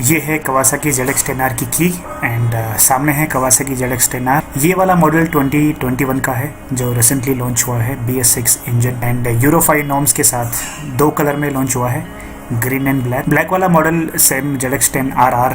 ये है Kawasaki ZX-10R की की एंड सामने है Kawasaki ZX-10R। ये वाला मॉडल 2021 का है जो रिसेंटली लॉन्च हुआ है BS6 engine and euro 5 norms के साथ 2 कलर में लॉन्च हुआ है, ग्रीन एंड ब्लैक। ब्लैक वाला मॉडल सेम ZX-10RR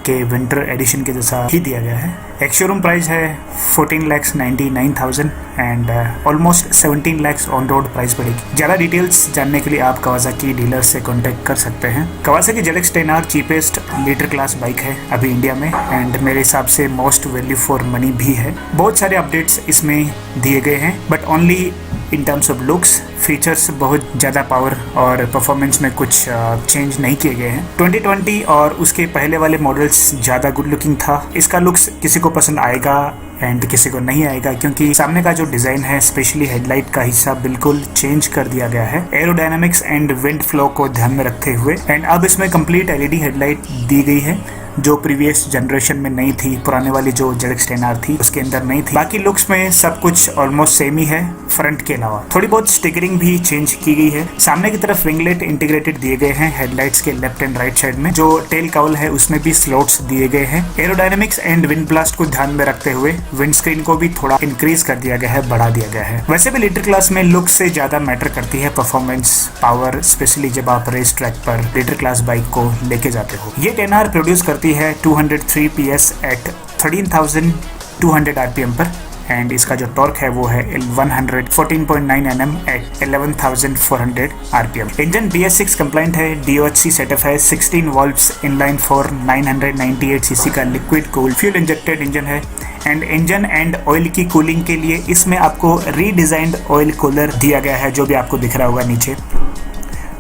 के विंटर एडिशन के जैसा ही दिया गया है। एक शोरूम प्राइस है 14,99,000 and almost 17 lakh on road price पड़ेगी। ज़्यादा डिटेल्स जानने के लिए आप Kawasaki डीलर से कांटेक्ट कर सकते हैं। Kawasaki ZX-10R cheapest litre class bike है अभी इंडिया में एंड मेरे हिसाब से मोस्ट वैल्यू फॉर मनी भी है। बहुत सारे अपडेट्स इसमें दिए गए हैं but only in terms of looks. Features बहुत ज़्यादा पावर और परफॉर्मेंस में कुछ चेंज नहीं किए गए हैं। 2020 और उसके पहले वाले मॉडल्स ज़्यादा गुड लुकिंग था। इसका लुक्स किसी को पसंद आएगा एंड किसी को नहीं आएगा क्योंकि सामने का जो डिज़ाइन है स्पेशली हेडलाइट का हिस्सा बिल्कुल चेंज कर दिया गया है एरोडायनामिक्स एंड विंड फ्लो को ध्यान में रखते हुए। एंड अब इसमें कंप्लीट LED हेडलाइट दी गई है जो प्रीवियस जनरेशन में नहीं थी। पुराने वाली जो ZX-10R थी उसके अंदर नहीं थी। बाकी लुक्स में सब कुछ ऑलमोस्ट सेम ही है फ्रंट के अलावा। थोड़ी बहुत स्टिकरिंग भी चेंज की गई है। सामने की तरफ विंगलेट इंटीग्रेटेड दिए गए हैं हेडलाइट्स के लेफ्ट एंड राइट साइड में। जो टेल काउल है उसमें भी स्लॉट्स दिए गए हैं। एरोडायनामिक्स एंड विंड ब्लास्ट को ध्यान में रखते हुए विंड स्क्रीन को भी थोड़ा इंक्रीज कर दिया गया है, बढ़ा दिया गया है। वैसे भी लीटर क्लास में लुक से ज्यादा मैटर करती है परफॉर्मेंस, पावर, स्पेशली जब आप रेस ट्रैक पर लीटर क्लास बाइक को लेके जाते हो। ये 10R प्रोड्यूस करती है 203 PS एट 13,200 RPM पर एंड इसका जो टॉर्क है वो है 114.9 Nm eight 11,400 RPM। Engine BS6 complaint है, DOHC सेटअप है, 16 वॉल्व्स इनलाइन 4 998 सीसी का liquid cool fuel injected engine है एंड इंजन एंड ऑयल की कूलिंग के लिए इसमें आपको रीडिजाइंड ऑयल कूलर दिया गया है जो भी आपको दिख रहा होगा नीचे।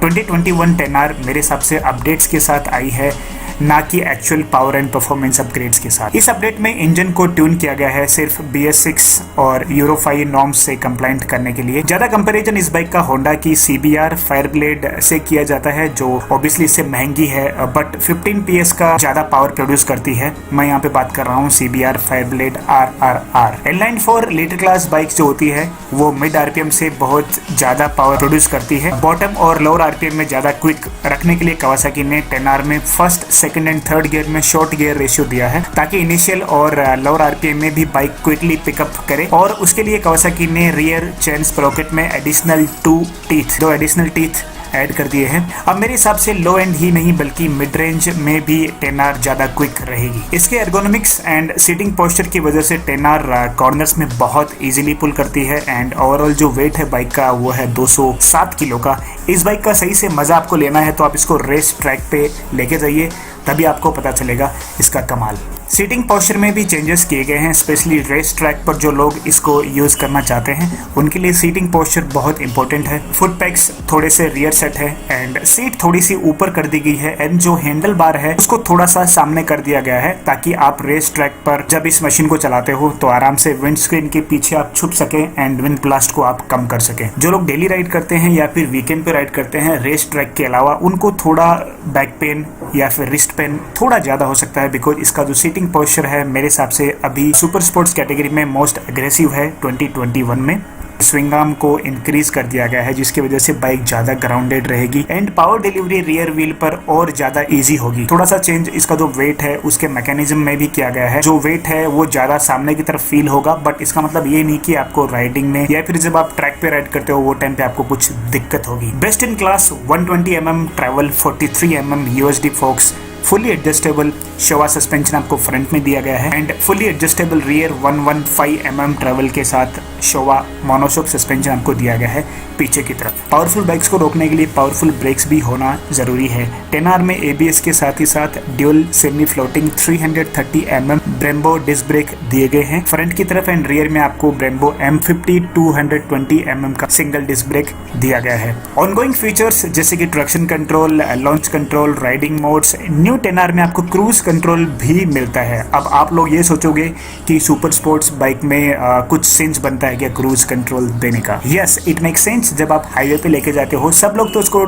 2021 10R मेरे हिसाब से अपडेट्स के साथ आई है, ना कि actual power and performance upgrades के साथ। इस अपडेट में इंजन को ट्यून किया गया है सिर्फ BS6 और यूरो 5 नॉर्म्स से कंप्लाइंट करने के लिए। ज्यादा कंपैरिजन इस बाइक का होंडा की CBR फायरब्लेड से किया जाता है जो ऑब्वियसली इससे महंगी है बट 15 PS का ज्यादा पावर प्रोड्यूस करती है। मैं यहाँ पे बात कर रहा हूँ CBR Fireblade RRR। Inline 4 litre class bike जो होती है वो मिड RPM से बहुत ज्यादा पावर प्रोड्यूस करती है। बॉटम और लोअर RPM में ज्यादा क्विक रखने के लिए Kawasaki ने 10R में first, second and third gear में शॉर्ट गियर रेशियो दिया है ताकि इनिशियल और लोअर RPM में भी बाइक क्विकली पिकअप करे। और उसके लिए Kawasaki ने रियर चेन स्प्रोकेट में एडिशनल 2 एडिशनल टीथ ऐड कर दिए हैं। अब मेरे हिसाब से लो एंड ही नहीं बल्कि मिड रेंज में भी 10R ज्यादा क्विक रहेगी। इसके एर्गोनॉमिक्स एंड सीटिंग पोस्चर की वजह से 10R कॉर्नर्स में बहुत इजीली पुल करती है एंड ओवरऑल जो वेट है बाइक का वो है 207 किलो का। इस बाइक का सही से मजा आपको लेना है तो आप इसको रेस ट्रैक पे लेके जाइए, तभी आपको पता चलेगा इसका कमाल। सीटिंग पोस्चर में भी चेंजेस किए गए हैं, स्पेशली रेस ट्रैक पर जो लोग इसको यूज करना चाहते हैं उनके लिए सीटिंग पोस्चर बहुत इंपॉर्टेंट है। फुट पैक्स थोड़े से रियर सेट है एंड सीट थोड़ी सी ऊपर कर दी गई है एंड जो हैंडल बार है उसको थोड़ा सा सामने कर दिया गया है ताकि आप रेस ट्रैक पर जब इस मशीन को चलाते हो तो आराम से विंड स्क्रीन के पीछे आप छुप सके एंड विंड ब्लास्ट को आप कम कर सके। जो लोग डेली राइड करते हैं या फिर वीकेंड पे राइड करते हैं रेस ट्रैक के अलावा उनको थोड़ा बैक पेन या फिर रिस्ट पेन थोड़ा ज्यादा हो सकता है बिकॉज इसका जो सीटिंग पोस्चर है मेरे हिसाब से अभी सुपर स्पोर्ट्स कैटेगरी में मोस्ट अग्रेसिव है। 2021 में स्विंग आर्म को इंक्रीज कर दिया गया है जिसकी वजह से बाइक ज्यादा ग्राउंडेड रहेगी and power delivery rear wheel पर और ज्यादा इजी होगी। थोड़ा सा चेंज इसका जो वेट है उसके मैकेनिज्म में भी किया गया है। जो वेट है वो ज्यादा सामने की तरफ फील होगा बट इसका मतलब ये नहीं कि आपको राइडिंग में या फिर जब आप ट्रैक पे राइड करते हो वो टाइम पे आपको कुछ दिक्कत होगी। Best in class 120 mm travel 43 mm USD forks, fully adjustable Showa suspension आपको फ्रंट में दिया गया है and fully adjustable rear 115 mm travel के साथ शोवा मोनोशॉक सस्पेंशन आपको दिया गया है पीछे की तरफ। पावरफुल बाइक्स को रोकने के लिए पावरफुल ब्रेक्स भी होना जरूरी है। 10R में ABS के साथ ही साथ dual semi floating 330 mm Brembo disc brake दिए गए हैं फ्रंट की तरफ एंड रियर में आपको ब्रेम्बो M50 220 mm का सिंगल डिस्क ब्रेक दिया गया है। ऑनगोइंग फीचर्स जैसे कि traction control, launch control, riding modes, new 10R में आपको क्रूज कंट्रोल भी मिलता है। अब आप लोग ये सोचोगे कि सुपर स्पोर्ट्स बाइक में कुछ सेंस बनता है क्या क्रूज कंट्रोल देने का? Yes, it make sense. जब आप हाईवे पे लेके जाते हो सब लोग तो उसको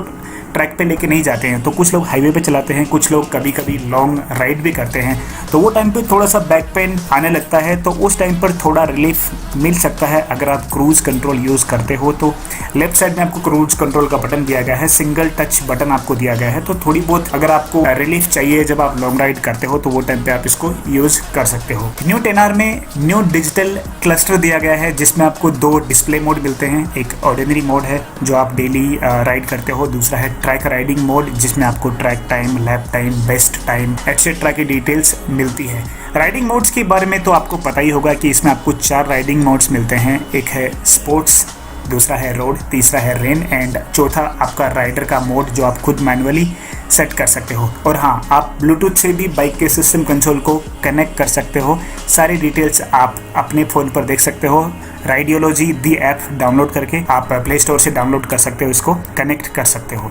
ट्रैक पे लेके नहीं जाते हैं, तो कुछ लोग हाईवे पे चलाते हैं, कुछ लोग कभी कभी लॉन्ग राइड भी करते हैं, तो वो टाइम पे थोड़ा सा बैक पेन आने लगता है, तो उस टाइम पर थोड़ा रिलीफ मिल सकता है अगर आप क्रूज कंट्रोल यूज़ करते हो। तो लेफ्ट साइड में आपको क्रूज कंट्रोल का बटन दिया गया है, सिंगल टच बटन आपको दिया गया है, तो थोड़ी बहुत अगर आपको रिलीफ चाहिए जब आप लॉन्ग राइड करते हो तो वो टाइम पे आप इसको यूज़ कर सकते हो। न्यू 10R में न्यू डिजिटल क्लस्टर दिया गया है जिसमें आपको दो डिस्प्ले मोड मिलते हैं। एक ऑर्डिनरी मोड है जो आप डेली राइड करते हो, दूसरा है ट्रैक राइडिंग मोड जिसमें आपको track time, lap time, best time etcetera की डिटेल्स मिलती है। राइडिंग मोड्स के बारे में तो आपको पता ही होगा कि इसमें आपको 4 राइडिंग मोड्स मिलते हैं। एक है स्पोर्ट्स, दूसरा है रोड, तीसरा है रेन एंड चौथा आपका राइडर का मोड जो आप खुद मैनुअली सेट कर सकते हो। और हाँ, आप ब्लूटूथ से भी बाइक के सिस्टम कंसोल को कनेक्ट कर सकते हो। सारी डिटेल्स आप अपने फ़ोन पर देख सकते हो। राइडियोलॉजी दी ऐप डाउनलोड करके आप प्ले स्टोर से डाउनलोड कर सकते हो, इसको कनेक्ट कर सकते हो।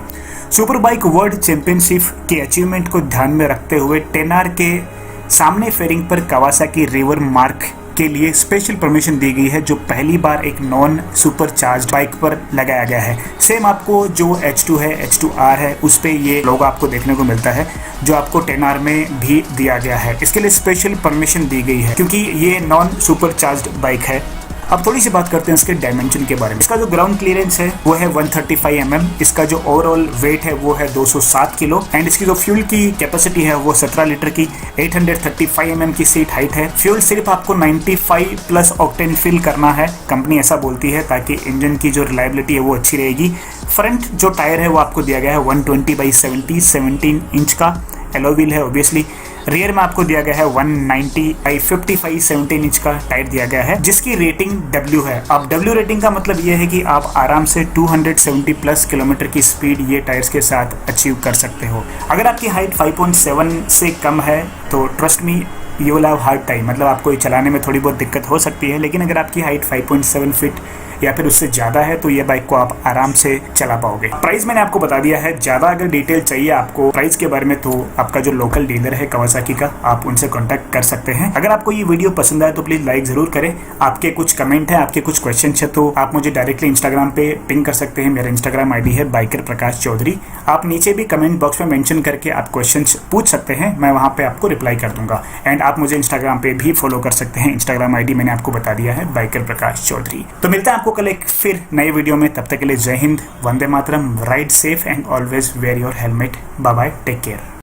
सुपर बाइक वर्ल्ड चैंपियनशिप के अचीवमेंट को ध्यान में रखते हुए 10R के सामने फेयरिंग पर कावासाकी रिवर मार्क के लिए स्पेशल परमिशन दी गई है जो पहली बार एक नॉन सुपर चार्ज बाइक पर लगाया गया है। सेम आपको जो H2 है, H2R है, उस पे ये लोगो आपको देखने को मिलता है जो आपको 10R में भी दिया गया है। इसके लिए स्पेशल परमिशन दी गई है क्योंकि ये नॉन सुपर चार्ज बाइक है। अब थोड़ी सी बात करते हैं इसके डायमेंशन के बारे में। इसका जो ग्राउंड क्लियरेंस है वो है 135 mm, इसका जो ओवरऑल वेट है वो है 207 किलो एंड इसकी जो फ्यूल की कैपेसिटी है वो 17 लीटर की 835 mm की सीट हाइट है। फ्यूल सिर्फ आपको 95 प्लस ऑक्टेन फिल करना है, कंपनी ऐसा बोलती है, ताकि इंजन की जो रिलायबिलिटी है वो अच्छी रहेगी। फ्रंट जो टायर है वो आपको दिया गया है 120/70 17 इंच का एलॉय व्हील है ऑब्वियसली। रियर में आपको दिया गया है 190/55 17 इंच का टायर दिया गया है जिसकी रेटिंग W है। अब W रेटिंग का मतलब ये है कि आप आराम से 270 प्लस किलोमीटर की स्पीड ये टायर्स के साथ अचीव कर सकते हो। अगर आपकी हाइट 5.7 से कम है तो trust me you will have hard time, मतलब आपको ये चलाने में थोड़ी बहुत दिक्कत हो सकती है। लेकिन अगर आपकी हाइट 5.7 फीट या फिर उससे ज़्यादा है तो ये बाइक को आप आराम से चला पाओगे। प्राइस मैंने आपको बता दिया है। ज़्यादा अगर डिटेल चाहिए आपको प्राइस के बारे में तो आपका जो लोकल डीलर है कावासाकी का, आप उनसे कॉन्टैक्ट कर सकते हैं। अगर आपको ये वीडियो पसंद आए तो प्लीज़ लाइक ज़रूर करें। आपके कुछ कमेंट है, आपके कुछ क्वेश्चन है तो आप मुझे डायरेक्टली इंस्टाग्राम पे पिंग कर सकते हैं। मेरा इंस्टाग्राम ID है बाइकर प्रकाश चौधरी। आप नीचे भी कमेंट बॉक्स में मेंशन करके आप क्वेश्चन पूछ सकते हैं, मैं वहाँ पे आपको रिप्लाई कर दूंगा। एंड आप मुझे इंस्टाग्राम पे भी फॉलो कर सकते हैं। इंस्टाग्राम ID मैंने आपको बता दिया है, बाइकर प्रकाश चौधरी। तो मिलता है आपको कल एक फिर नए वीडियो में। तब तक के लिए Jai Hind, Vande Mataram, ride safe and always wear your helmet. Bye bye, take care.